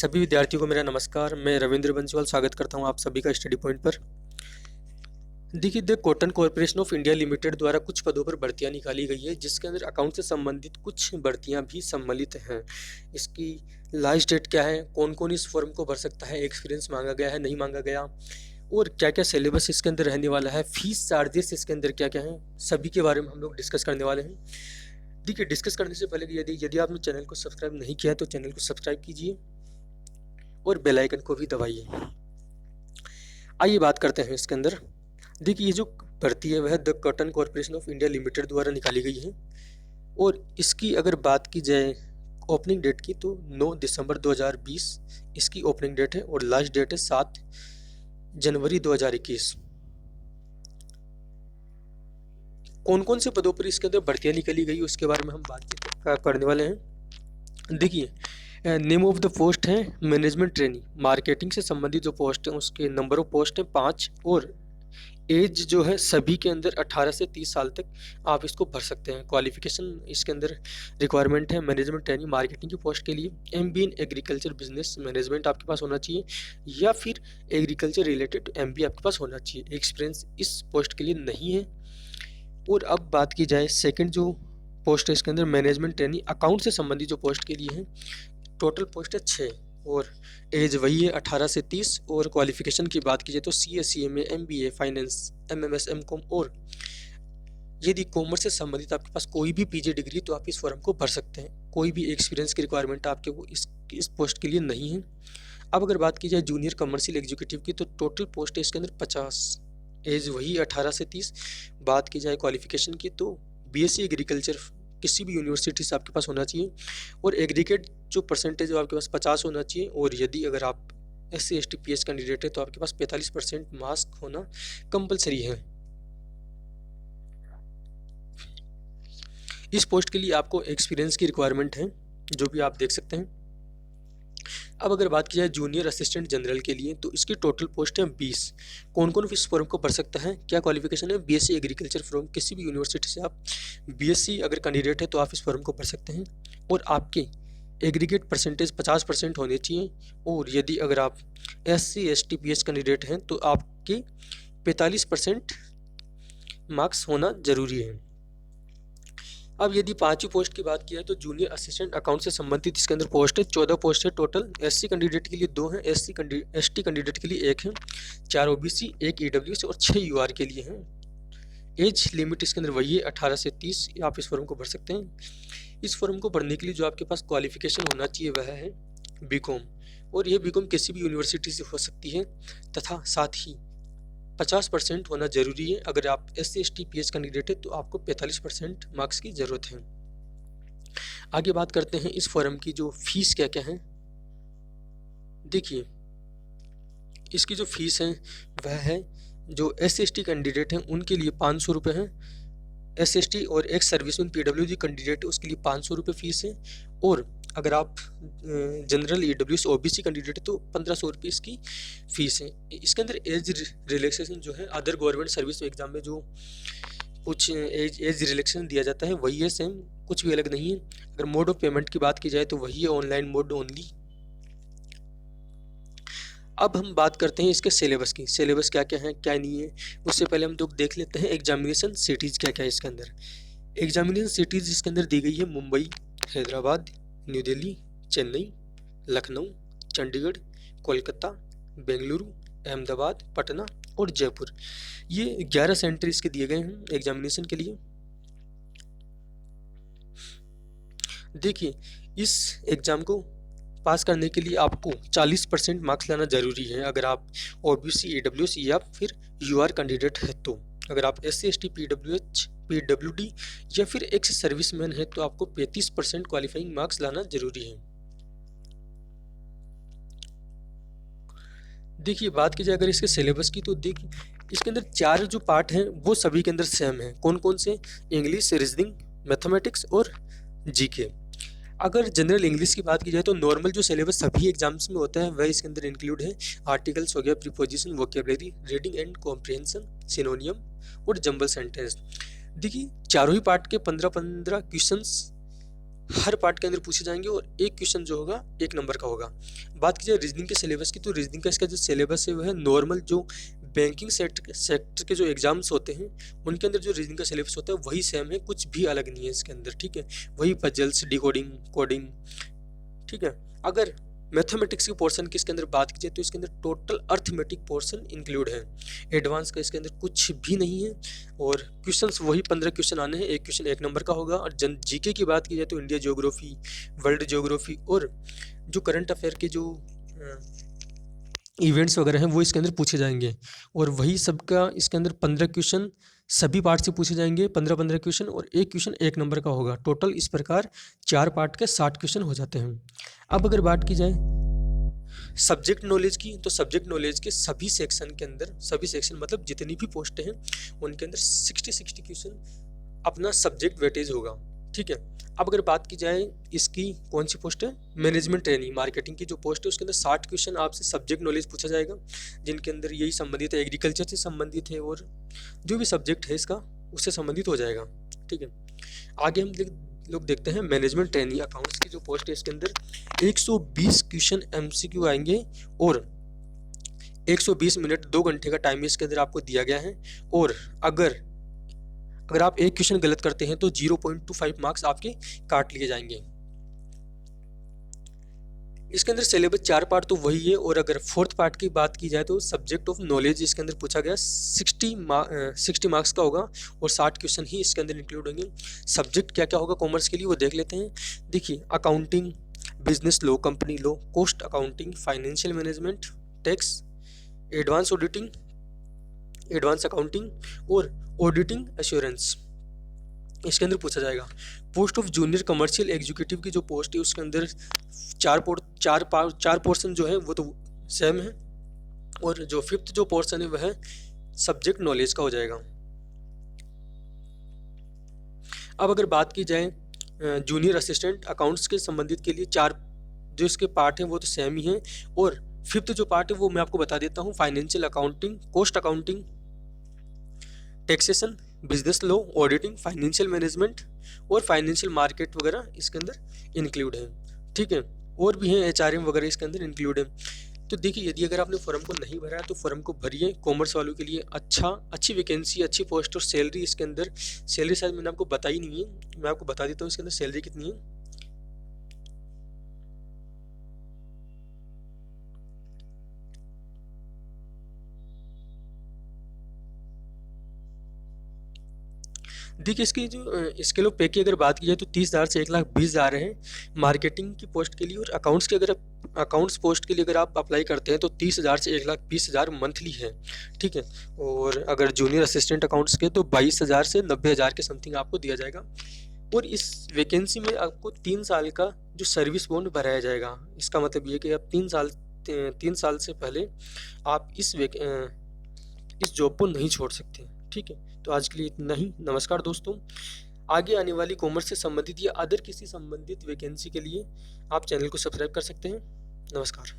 सभी विद्यार्थियों को मेरा नमस्कार। मैं रविंद्र बंसीवाल स्वागत करता हूं आप सभी का स्टडी पॉइंट पर। देखिए, the cotton corporation of India limited द्वारा कुछ पदों पर भर्तियां निकाली गई है, जिसके अंदर अकाउंट से संबंधित कुछ भर्तियां भी सम्मिलित हैं। इसकी लास्ट डेट क्या है, कौन कौन इस फॉर्म को भर सकता है, एक्सपीरियंस मांगा गया है नहीं मांगा गया, और क्या क्या सिलेबस इसके अंदर रहने वाला है, फीस चार्जेस इसके अंदर क्या क्या है, सभी के बारे में हम लोग डिस्कस करने वाले हैं। देखिए, डिस्कस करने से पहले यदि आपने चैनल को सब्सक्राइब नहीं किया है तो चैनल को सब्सक्राइब कीजिए और बेल आइकन को भी दबाइए। आइए बात करते हैं इसके अंदर। देखिए, ये जो भर्ती है वह the cotton corporation of India limited द्वारा निकाली गई है, और इसकी अगर बात की जाए ओपनिंग डेट की तो 9 दिसंबर 2020 इसकी ओपनिंग डेट है, और लास्ट डेट है 7 जनवरी 2021। कौन कौन से पदों पर इसके अंदर भर्तियां निकाली गई उसके बारे में हम बातचीत करने वाले हैं। देखिए, नेम ऑफ द पोस्ट है मैनेजमेंट ट्रेनी। मार्केटिंग से संबंधित जो पोस्ट है उसके नंबर ऑफ पोस्ट है 5, और एज जो है सभी के अंदर 18 से 30 साल तक आप इसको भर सकते हैं। क्वालिफिकेशन इसके अंदर रिक्वायरमेंट है मार्केटिंग ट्रेनिंग मार्केटिंग की पोस्ट के लिए MB in agriculture business management आपके पास होना चाहिए, या फिर एग्रीकल्चर रिलेटेड एमबी आपके पास होना चाहिए। एक्सपीरियंस इस पोस्ट के लिए नहीं है। और अब बात की जाए सेकंड जो पोस्ट है इसके अंदर मैनेजमेंट ट्रेनिंग अकाउंट से संबंधित जो पोस्ट के लिए है, टोटल पोस्ट है 6, और एज वही है 18 से 30। और क्वालिफिकेशन की बात की जाए तो CA, CMA, MBA, finance, MMS, MCom, और यदि कॉमर्स से संबंधित आपके पास कोई भी पीजी डिग्री तो आप इस फॉर्म को भर सकते हैं। कोई भी एक्सपीरियंस की रिक्वायरमेंट आपके वो इस पोस्ट के लिए नहीं है। अब अगर बात की जाए जूनियर कमर्शियल एग्जीक्यूटिव की तो टोटल पोस्ट है इसके अंदर 50, एज वही 18 से 30। बात की जाए क्वालिफिकेशन की तो बीएससी एग्रीकल्चर किसी भी यूनिवर्सिटी से आपके पास होना चाहिए, और एग्रीगेट जो परसेंटेज है आपके पास 50 होना चाहिए, और यदि अगर आप SC ST PH कैंडिडेट है तो आपके पास 45% मार्क्स होना कंपलसरी है। इस पोस्ट के लिए आपको एक्सपीरियंस की रिक्वायरमेंट है, जो भी आप देख सकते हैं। अब अगर बात की जाए जूनियर असिस्टेंट जनरल के लिए तो इसकी टोटल पोस्ट है 20। कौन कौन इस फॉर्म को भर सकता है, क्या क्वालिफिकेशन है, बीएससी एग्रीकल्चर फ्रॉम किसी भी यूनिवर्सिटी से आप बीएससी अगर कैंडिडेट है तो आप इस फॉर्म को भर सकते हैं, और आपके एग्रीगेट परसेंटेज 50% होने चाहिए, और यदि अगर आप SC ST PH कैंडिडेट हैं तो आपके 45% मार्क्स होना जरूरी है। अब यदि 5वीं पोस्ट की बात की है तो जूनियर असिस्टेंट अकाउंट से संबंधित इसके अंदर पोस्ट है 14 पोस्ट है टोटल। SC कैंडिडेट के लिए 2 हैं, ST कैंडिडेट के लिए 1 है, 4 OBC, 1 EWS और 6 UR के लिए हैं। एज लिमिट इसके अंदर वही है 18 से 30। आप इस फॉर्म को भर सकते हैं। इस फॉर्म को भरने के लिए जो आपके पास क्वालिफिकेशन होना चाहिए वह है बीकॉम, और यह बीकॉम किसी भी यूनिवर्सिटी से हो सकती है, तथा साथ ही 50% होना जरूरी है। अगर आप SC ST PH कैंडिडेट है तो आपको 45% मार्क्स की जरूरत है। आगे बात करते हैं इस फॉर्म की जो फीस क्या क्या है। देखिए, इसकी जो फीस है वह है जो SC ST कैंडिडेट हैं उनके लिए 500 रुपये है, SST और एक्स सर्विसमैन PWD कैंडिडेट है उसके लिए 500 रुपये फीस है, और अगर आप जनरल EWS OBC कैंडिडेट है तो 1500 रुपये इसकी फीस है। इसके अंदर एज रिलैक्सेशन जो है अदर गवर्नमेंट सर्विस एग्जाम में जो कुछ एज रिलैक्सेशन दिया जाता है वही है सेम, कुछ भी अलग नहीं है। अगर मोड ऑफ पेमेंट की बात की जाए तो वही है ऑनलाइन मोड ओनली। अब हम बात करते हैं इसके सिलेबस की, सिलेबस क्या क्या है क्या नहीं है। उससे पहले हम लोग देख लेते हैं एग्जामिनेशन सिटीज़ क्या क्या है इसके अंदर। एग्जामिनेशन सिटीज़ इसके अंदर दी गई है मुंबई, हैदराबाद, न्यू दिल्ली, चेन्नई, लखनऊ, चंडीगढ़, कोलकाता, बेंगलुरु, अहमदाबाद, पटना और जयपुर। ये 11 सेंटर इसके दिए गए हैं एग्जामिनेशन के लिए। देखिए, इस एग्ज़ाम को पास करने के लिए आपको 40% मार्क्स लाना जरूरी है अगर आप OBC EWS या फिर UR कैंडिडेट है तो। अगर आप SC ST PWD या फिर एक्स सर्विसमैन है तो आपको 35% क्वालिफाइंग मार्क्स लाना जरूरी है। देखिए, बात की जाए अगर इसके सिलेबस की तो देखिए इसके अंदर 4 जो पार्ट हैं वो सभी के अंदर सेम है। कौन कौन से, इंग्लिश, रीजनिंग, मैथमेटिक्स और GK। अगर जनरल इंग्लिश की बात की जाए तो नॉर्मल जो सिलेबस सभी एग्जाम्स में होता है वह इसके अंदर इंक्लूड है। आर्टिकल्स हो गया, preposition, vocabulary, reading and comprehension, सिनोनियम और जंबल सेंटेंस। देखिए, चारों ही पार्ट के 15-15 क्वेश्चंस हर पार्ट के अंदर पूछे जाएंगे और एक क्वेश्चन जो होगा 1 नंबर का होगा। बात की जाए रीजनिंग के सिलेबस की, तो रीजनिंग का इसका जो सिलेबस है वह है नॉर्मल जो बैंकिंग सेक्टर के जो एग्जाम्स होते हैं उनके अंदर जो रीजनिंग का सिलेबस होता है वही सेम है, कुछ भी अलग नहीं है इसके अंदर, ठीक है। वही पजल्स, डिकोडिंग, कोडिंग, ठीक है। अगर मैथमेटिक्स की पोर्शन की इसके अंदर बात की जाए तो इसके अंदर टोटल अर्थमेटिक पोर्शन इंक्लूड है, एडवांस का इसके अंदर कुछ भी नहीं है। और क्वेश्चंस वही 15 क्वेश्चन आने हैं, एक क्वेश्चन 1 नंबर का होगा। और जन जीके की बात की जाए तो इंडिया ज्योग्राफी, वर्ल्ड ज्योग्राफी और जो करंट अफेयर के जो इवेंट्स वगैरह हैं वो इसके अंदर पूछे जाएंगे। और वही सबका इसके अंदर 15 क्वेश्चन सभी पार्ट से पूछे जाएंगे, 15-15 क्वेश्चन, और एक क्वेश्चन 1 नंबर का होगा। टोटल इस प्रकार 4 पार्ट के 60 क्वेश्चन हो जाते हैं। अब अगर बात की जाए सब्जेक्ट नॉलेज की, तो सब्जेक्ट नॉलेज के सभी सेक्शन के अंदर, सभी सेक्शन मतलब जितनी भी पोस्टें हैं उनके अंदर 60 क्वेश्चन अपना सब्जेक्ट वेटेज होगा, ठीक है। अब अगर बात की जाए इसकी कौन सी पोस्ट है, मैनेजमेंट ट्रेनिंग मार्केटिंग की जो पोस्ट है उसके अंदर 60 क्वेश्चन आपसे सब्जेक्ट नॉलेज पूछा जाएगा, जिनके अंदर यही संबंधित है, एग्रीकल्चर से संबंधित है और जो भी सब्जेक्ट है इसका उससे संबंधित हो जाएगा, ठीक है। आगे हम लोग देखते हैं मैनेजमेंट ट्रेनिंग अकाउंट्स की जो पोस्ट है, इसके अंदर 120 क्वेश्चन एमसीक्यू आएंगे और 120 मिनट 2 घंटे का टाइम इसके अंदर आपको दिया गया है। और अगर आप एक क्वेश्चन गलत करते हैं तो 0.25 मार्क्स आपके काट लिए जाएंगे। इसके अंदर सिलेबस 4 पार्ट तो वही है। और अगर 4th पार्ट की बात की जाए तो सब्जेक्ट ऑफ नॉलेज इसके अंदर पूछा गया 60 मार्क्स का होगा और 60 क्वेश्चन ही इसके अंदर इंक्लूड होंगे। सब्जेक्ट क्या क्या होगा कॉमर्स के लिए वो देख लेते हैं। देखिए, accounting, business law, company law, cost accounting, financial management, tax, advance auditing, advance accounting और ऑडिटिंग एश्योरेंस इसके अंदर पूछा जाएगा। Post of junior commercial executive की जो पोस्ट है उसके अंदर 4 पोर्शन जो है वो तो सेम है और जो 5th जो पोर्शन है वह सब्जेक्ट नॉलेज का हो जाएगा। अब अगर बात की जाए जूनियर असिस्टेंट अकाउंट्स के संबंधित के लिए 4 जो इसके पार्ट हैं वो तो सेम ही हैं। और 5th जो पार्ट है वो मैं आपको बता देता हूँ, financial accounting, cost accounting, taxation, business law, auditing, financial management और फाइनेंशियल मार्केट वगैरह इसके अंदर इंक्लूड है, ठीक है। और भी हैं एचआरएम वगैरह इसके अंदर इंक्लूड है। तो देखिए, यदि अगर आपने फॉर्म को नहीं भरा है तो फॉर्म को भरिए। कॉमर्स वालों के लिए अच्छी वैकेंसी, अच्छी पोस्ट और सैलरी इसके अंदर, सैलरी शायद मैंने आपको बताई नहीं है, मैं आपको बता देता हूँ इसके अंदर सैलरी कितनी है। देखिए, इसकी जो स्केल ऑफ पे की अगर बात की जाए तो 30,000 से 1,20,000 है मार्केटिंग की पोस्ट के लिए। और अकाउंट्स की अगर अकाउंट्स पोस्ट के लिए अगर आप अप्लाई करते हैं तो 30,000 से 1,20,000 मंथली है, ठीक है। और अगर जूनियर असिस्टेंट अकाउंट्स के तो 22,000 से 90,000 के समथिंग आपको दिया जाएगा। और इस वैकेंसी में आपको 3 साल का जो सर्विस बॉन्ड भराया जाएगा। इसका मतलब ये कि आप 3 साल से पहले आप इस जॉब को नहीं छोड़ सकते, ठीक है। तो आज के लिए इतना ही। नमस्कार दोस्तों। आगे आने वाली कॉमर्स से संबंधित या अदर किसी संबंधित वैकेंसी के लिए आप चैनल को सब्सक्राइब कर सकते हैं। नमस्कार।